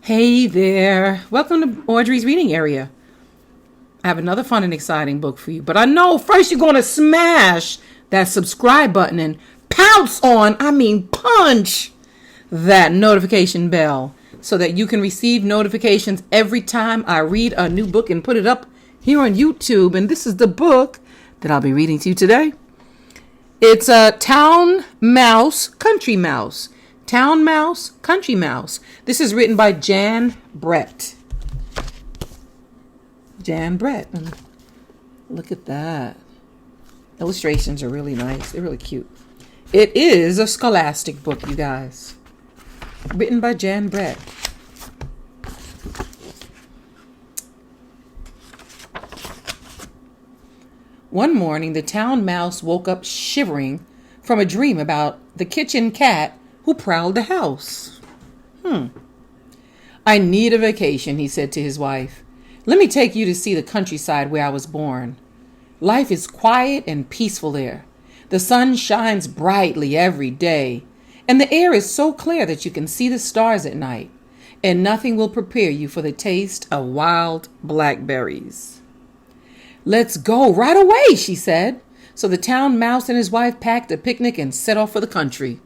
Hey there. Welcome to Audrey's reading area. I have another fun and exciting book for you, but I know first you're going to smash that subscribe button and punch that notification bell so that you can receive notifications every time I read a new book and put it up here on YouTube. And this is the book that I'll be reading to you today. It's a Town Mouse, Country Mouse. Town Mouse, Country Mouse. This is written by Jan Brett. Jan Brett. And look at that. Illustrations are really nice. They're really cute. It is a scholastic book, you guys. Written by Jan Brett. One morning, the town mouse woke up shivering from a dream about the kitchen cat who prowled the house. I need a vacation, he said to his wife. Let me take you to see the countryside where I was born. Life is quiet and peaceful there. The sun shines brightly every day, and the air is so clear that you can see the stars at night, and nothing will prepare you for the taste of wild blackberries. Let's go right away, she said. So the town mouse and his wife packed a picnic and set off for the country.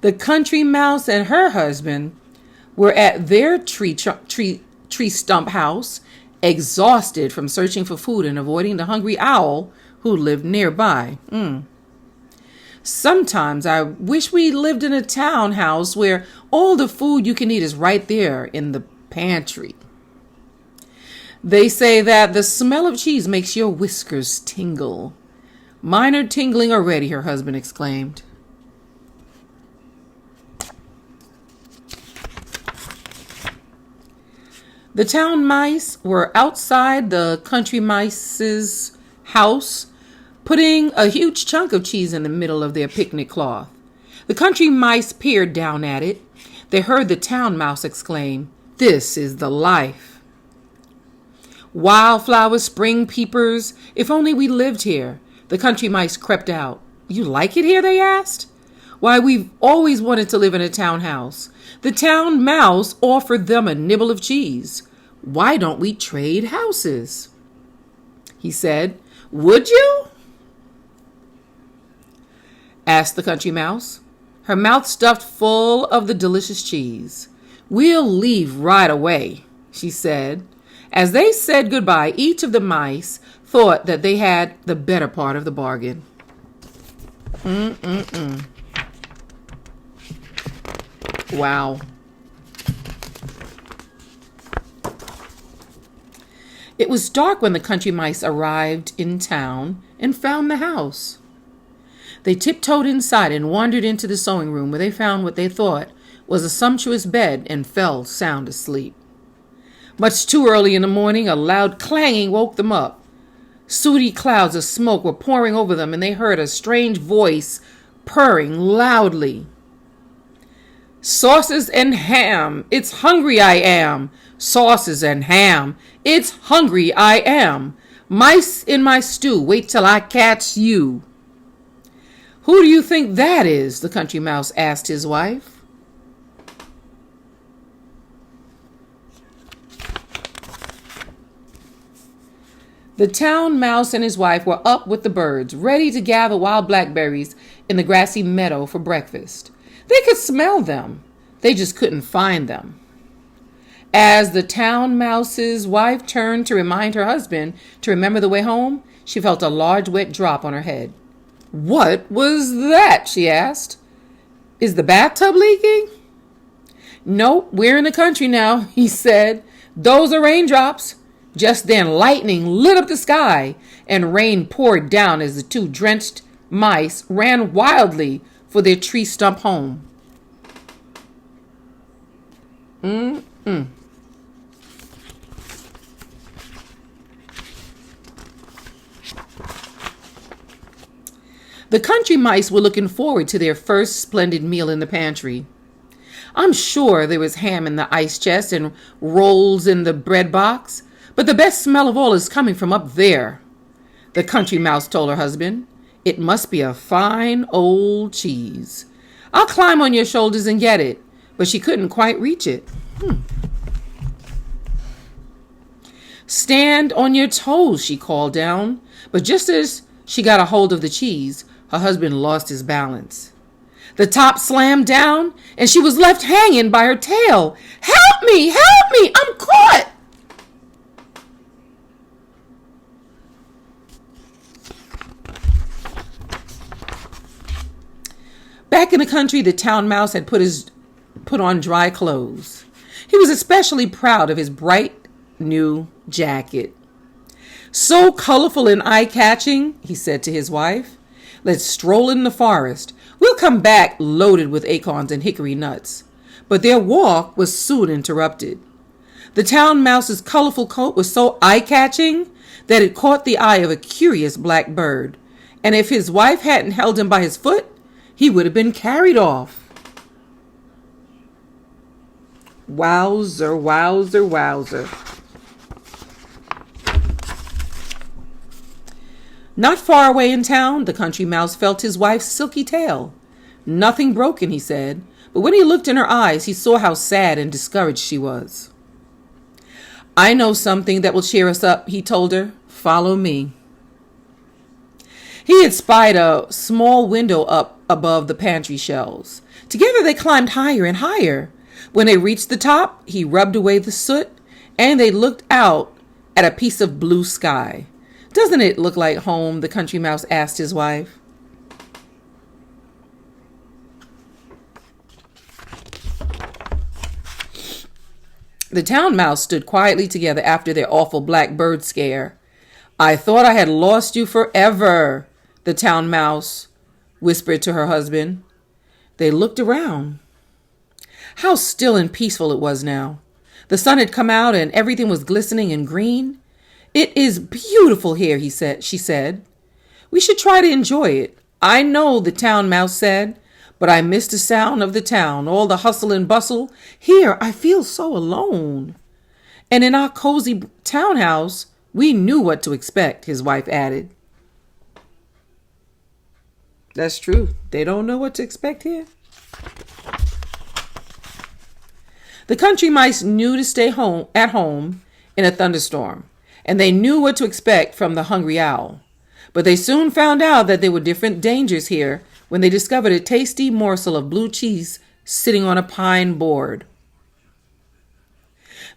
The country mouse and her husband were at their tree stump house, exhausted from searching for food and avoiding the hungry owl who lived nearby. Sometimes I wish we lived in a townhouse where all the food you can eat is right there in the pantry. They say that the smell of cheese makes your whiskers tingle. Mine are tingling already, her husband exclaimed. The town mice were outside the country mice's house, putting a huge chunk of cheese in the middle of their picnic cloth. The country mice peered down at it. They heard the town mouse exclaim, "This is the life. Wildflowers, spring peepers, if only we lived here." The country mice crept out. "You like it here?" they asked. "Why, we've always wanted to live in a townhouse." The town mouse offered them a nibble of cheese. "Why don't we trade houses?" he said. "Would you?" asked the country mouse, her mouth stuffed full of the delicious cheese. "We'll leave right away," she said. As they said goodbye, each of the mice thought that they had the better part of the bargain. Wow. It was dark when the country mice arrived in town and found the house. They tiptoed inside and wandered into the sewing room, where they found what they thought was a sumptuous bed and fell sound asleep. Much too early in the morning, a loud clanging woke them up. Sooty clouds of smoke were pouring over them, and they heard a strange voice purring loudly. "Sauces and ham, it's hungry I am. Sauces and ham, it's hungry I am. Mice in my stew, wait till I catch you." "Who do you think that is?" the country mouse asked his wife. The town mouse and his wife were up with the birds, ready to gather wild blackberries in the grassy meadow for breakfast. They could smell them. They just couldn't find them. As the town mouse's wife turned to remind her husband to remember the way home, she felt a large wet drop on her head. "What was that?" she asked. "Is the bathtub leaking?" "Nope, we're in the country now," he said. "Those are raindrops." Just then, lightning lit up the sky, and rain poured down as the two drenched mice ran wildly for their tree stump home. The country mice were looking forward to their first splendid meal in the pantry. I'm sure there was ham in the ice chest and rolls in the bread box, but the best smell of all is coming from up there, the country mouse told her husband. It must be a fine old cheese. I'll climb on your shoulders and get it, but she couldn't quite reach it. Stand on your toes, she called down, but just as she got a hold of the cheese, her husband lost his balance. The top slammed down, and she was left hanging by her tail. Help me! Help me! I'm caught! Back in the country, the town mouse had put on dry clothes. He was especially proud of his bright new jacket. So colorful and eye-catching, he said to his wife. Let's stroll in the forest. We'll come back loaded with acorns and hickory nuts. But their walk was soon interrupted. The town mouse's colorful coat was so eye-catching that it caught the eye of a curious black bird. And if his wife hadn't held him by his foot, he would have been carried off. Wowzer, wowzer, wowzer. Not far away in town, the country mouse felt his wife's silky tail. Nothing broken, he said, but when he looked in her eyes, he saw how sad and discouraged she was. I know something that will cheer us up, he told her. Follow me. He had spied a small window up above the pantry shelves. Together they climbed higher and higher. When they reached the top, he rubbed away the soot, and they looked out at a piece of blue sky. Doesn't it look like home? The country mouse asked his wife. The town mouse stood quietly together after their awful black bird scare. I thought I had lost you forever, the town mouse whispered to her husband. They looked around. How still and peaceful it was now. The sun had come out and everything was glistening and green. It is beautiful here, she said. We should try to enjoy it. I know, the town mouse said, but I miss the sound of the town, all the hustle and bustle. Here, I feel so alone. And in our cozy townhouse, we knew what to expect, his wife added. That's true. They don't know what to expect here. The country mice knew to stay at home in a thunderstorm, and they knew what to expect from the hungry owl. But they soon found out that there were different dangers here when they discovered a tasty morsel of blue cheese sitting on a pine board.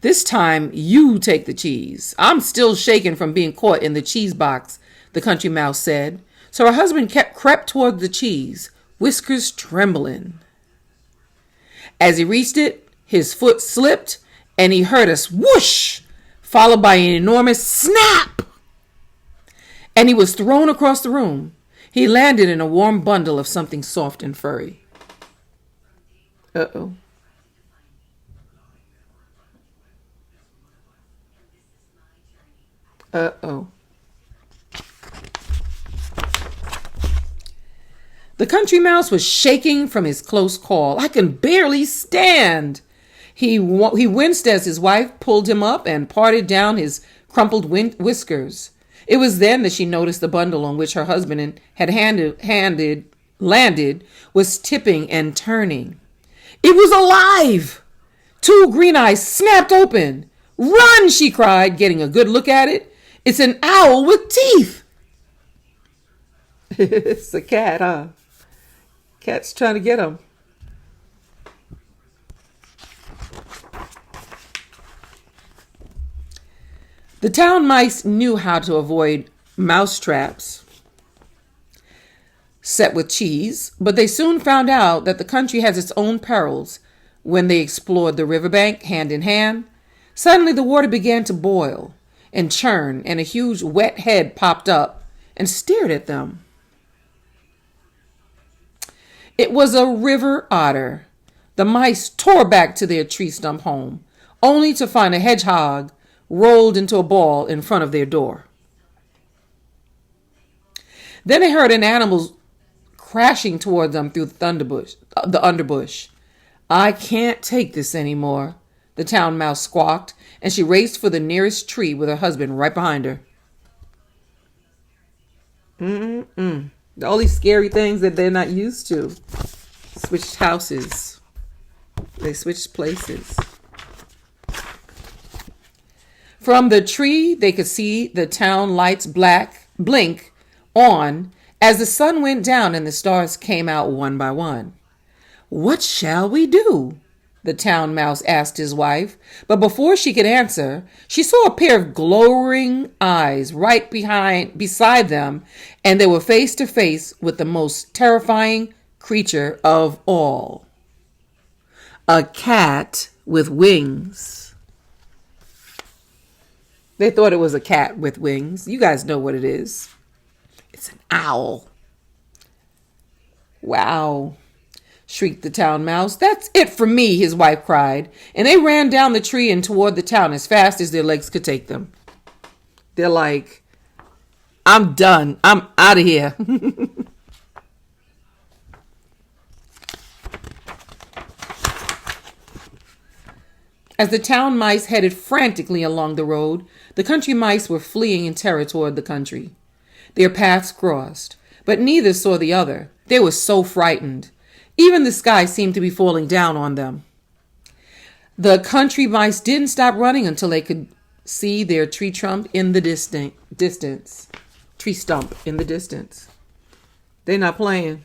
This time, you take the cheese. I'm still shaken from being caught in the cheese box, the country mouse said. So her husband crept toward the cheese, whiskers trembling. As he reached it, his foot slipped, and he heard a swoosh, followed by an enormous snap. And he was thrown across the room. He landed in a warm bundle of something soft and furry. Uh-oh. Uh-oh. The country mouse was shaking from his close call. I can barely stand. He winced as his wife pulled him up and parted down his crumpled whiskers. It was then that she noticed the bundle on which her husband had landed was tipping and turning. It was alive! 2 green eyes snapped open. Run, she cried, getting a good look at it. It's an owl with teeth. It's a cat, huh? Cat's trying to get him. The town mice knew how to avoid mouse traps set with cheese, but they soon found out that the country has its own perils. When they explored the riverbank hand in hand, suddenly the water began to boil and churn, and a huge wet head popped up and stared at them. It was a river otter. The mice tore back to their tree stump home, only to find a hedgehog rolled into a ball in front of their door. Then they heard an animal crashing toward them through the underbush. I can't take this anymore, the town mouse squawked, and she raced for the nearest tree with her husband right behind her. All these scary things that they're not used to. Switched houses. They switched places. From the tree, they could see the town lights blink on as the sun went down and the stars came out one by one. "What shall we do?" the town mouse asked his wife. But before she could answer, she saw a pair of glowing eyes right beside them, and they were face to face with the most terrifying creature of all. A cat with wings. They thought it was a cat with wings. You guys know what it is. It's an owl. "Wow," shrieked the town mouse. "That's it for me," his wife cried. And they ran down the tree and toward the town as fast as their legs could take them. They're like, "I'm done. I'm out of here." As the town mice headed frantically along the road, the country mice were fleeing in terror toward the country. Their paths crossed, but neither saw the other. They were so frightened. Even the sky seemed to be falling down on them. The country mice didn't stop running until they could see their tree stump in the distance. Tree stump in the distance. They're not playing.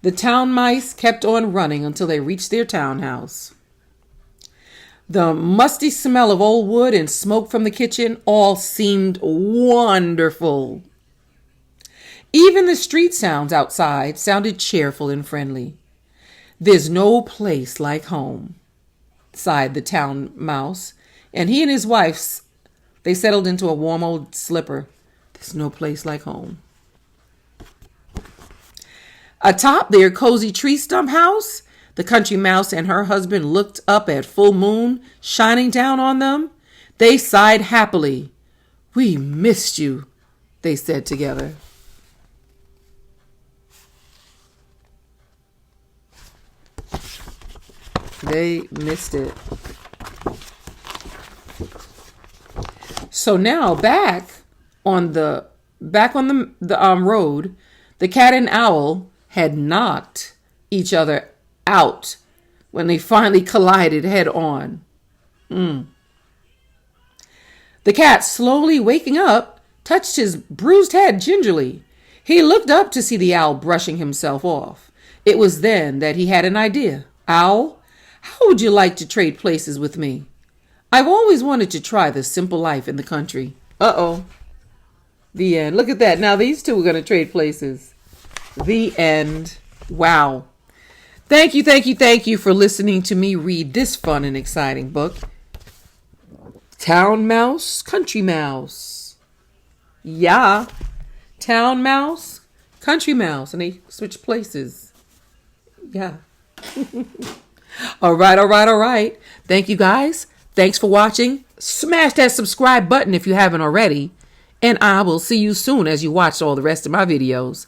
The town mice kept on running until they reached their townhouse. The musty smell of old wood and smoke from the kitchen all seemed wonderful. Even the street sounds outside sounded cheerful and friendly. "There's no place like home," sighed the town mouse, and he and his wife, they settled into a warm old slipper. There's no place like home. Atop their cozy tree stump house, the country mouse and her husband looked up at full moon shining down on them. They sighed happily. "We missed you," they said together. They missed it. So now back on the road, the cat and owl had knocked each other out when they finally collided head on. The cat, slowly waking up, touched his bruised head gingerly. He looked up to see the owl brushing himself off. It was then that he had an idea. "Owl, how would you like to trade places with me? I've always wanted to try the simple life in the country." Uh-oh. The end. Look at that. Now these two are going to trade places. The end. Wow. Thank you for listening to me read this fun and exciting book. Town Mouse, Country Mouse. Yeah. Town Mouse, Country Mouse. And they switch places. Yeah. All right. Thank you guys. Thanks for watching. Smash that subscribe button if you haven't already. And I will see you soon as you watch all the rest of my videos.